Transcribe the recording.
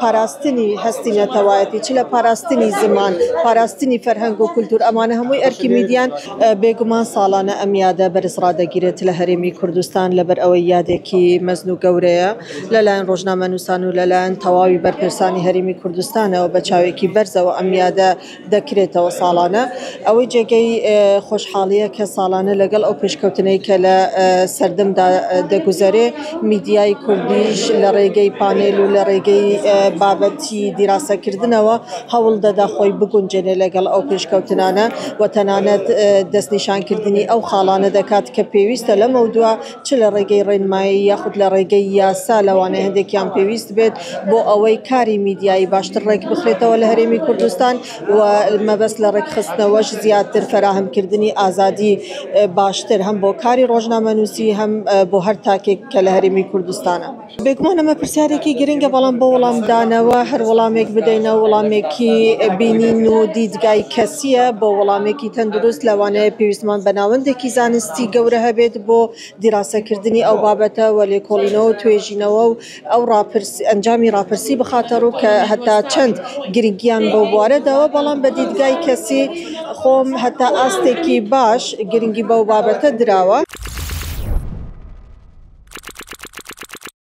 پاراستنی هستی نتوایتی چلا پاراستنی زمان پاراستنی فرهنگ و کلتور امانه هموی ارکی میدیان بگمان سالانه امیاده برسراده گیرت لهرمی کردستان لبر اویاده کی مزنو گوره لالان روزنامه نوسانو لالان تواوی برپرسانی هرمی کردستان و بچاوی کی برز و امیاده ذکرت و سالانه اوی جگی خوشحالیه که سالانه لگل او پیشکوتنی که سردم دگذره میدیای کردیش لرگی پانل و لرگی بابتی دراسه کردن و حول داده خوی بگنجنه لگل او پیشکوتنانه و تنانت دست نشان کردنی او خالانه دکات که پیوست لموضوع چه لرگی رنمایی یا خود لرگی یا سالوانه هندکی هم پیوست بید بو اوی کاری میدیای باشتر رک بخریت و لهرمی کردستان و ما بس لرک خستن وش زیادتر فراهم کردنی آزادی باشتر هم بو کاری روزنامه نویسی هم بو هر تاکی که لهرمی کردستانه بگمان ما پرسیاری کی گرینگ بالام با ولام دانه و هر ولامیک بدینه ولامیک کی بینین و دیدگای کسیه با ولامیک کی تندرست لوانه پیوستمان بناونده کی زانستی گوره هبید با دراسه کردنی او بابته ولی کولینو تویجینو او راپرس انجامی راپرسی بخاطرو که حتی چند گرینگیان با وارد و بالام بدیدگای کسی خوم حتی استی کی باش گرینگی با بابته دراوه